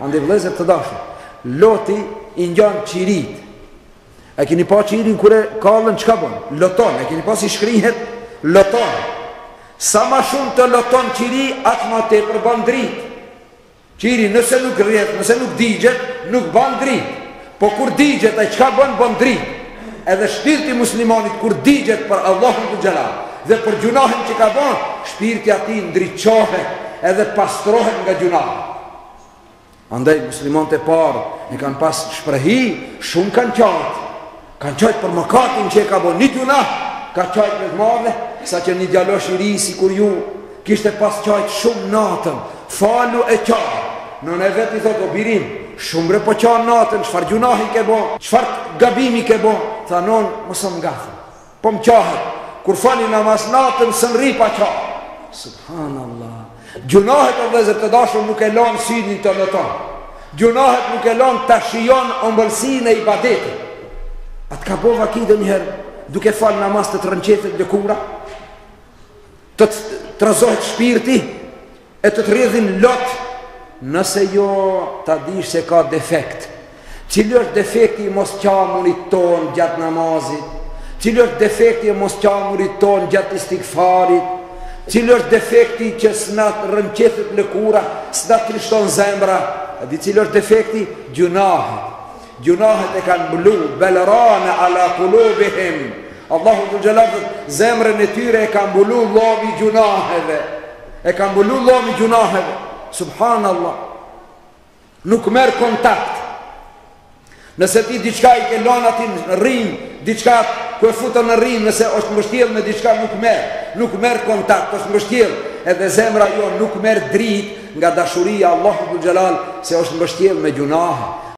Ande vëllezër të dashur, Loti i ngjan qirit. E keni pa qirin kur e kallën çka bën? Loton. E keni pa si shkrihet? Loton. Sa ma shumë të loton qiri, atë ma tepër bën dritë. Qiri nëse nuk rrjet, nëse nuk digjet, nuk bën dritë. Po kur digjet, ai çka bën? Bën dritë. Edhe shpirti muslimanit kur digjet për Allahun xhelal dhe për gjunahin që ka bën, shpirti atij ndriçohet edhe pastrohet nga gjunahi. Andaj muslimanët e parë e kanë pas shprehi, shumë kanë qajtë për mëkatin që e ka bën. Një gjunah ka qajtë me të madhe, sa që një djalosh i ri si kur ju kishte pas qajtë shumë natën, falu e qajtë. Nën e vetë i thotë, o birim, shumë bre po qanë natën, qëfar gjunahi ke bon, qëfar gabimi ke bon. Tha non, mësë më gafë, po më qahet, kur fali namaz natën, së në ri pa qajtë. Subhanallah. Gjunahet o vëllezër të dashur nuk e lanë synin të lëton. Gjunahet nuk e lanë të shijon ëmbëlsinë e ibadetit. Atë ka bova kide njëherë, duke falë namaz të të rënqetet lëkura, të razohet shpirti, e të rrjedhin lot, nëse jo ta dish se ka defekt. Cili është defekti i mos qamurit ton gjatë namazit? Cili është defekti i mos qamurit ton gjatë istikfarit? Cili është defekti që s'nat rënqetet lëkura, s'nat trishton zemra? A di cili është defekti? Gjunahet. Gjunahet e kanë mbulu, belrana ala kulubihim. Allahu të gjelatët zemrën e tyre e kanë mbulu lomi gjunaheve. E kanë mbulu lomi gjunaheve. Subhanallah. Nuk merë kontakt. Nëse ti diçka i ke lona ti në rinj, diçka ku e futën në rinj, nëse është mbështjell me diçka nuk merë kontakt, është mbështjell. Edhe zemra jo nuk merë dritë nga dashuria Allahu të gjelal, se është mbështjell me gjunahe.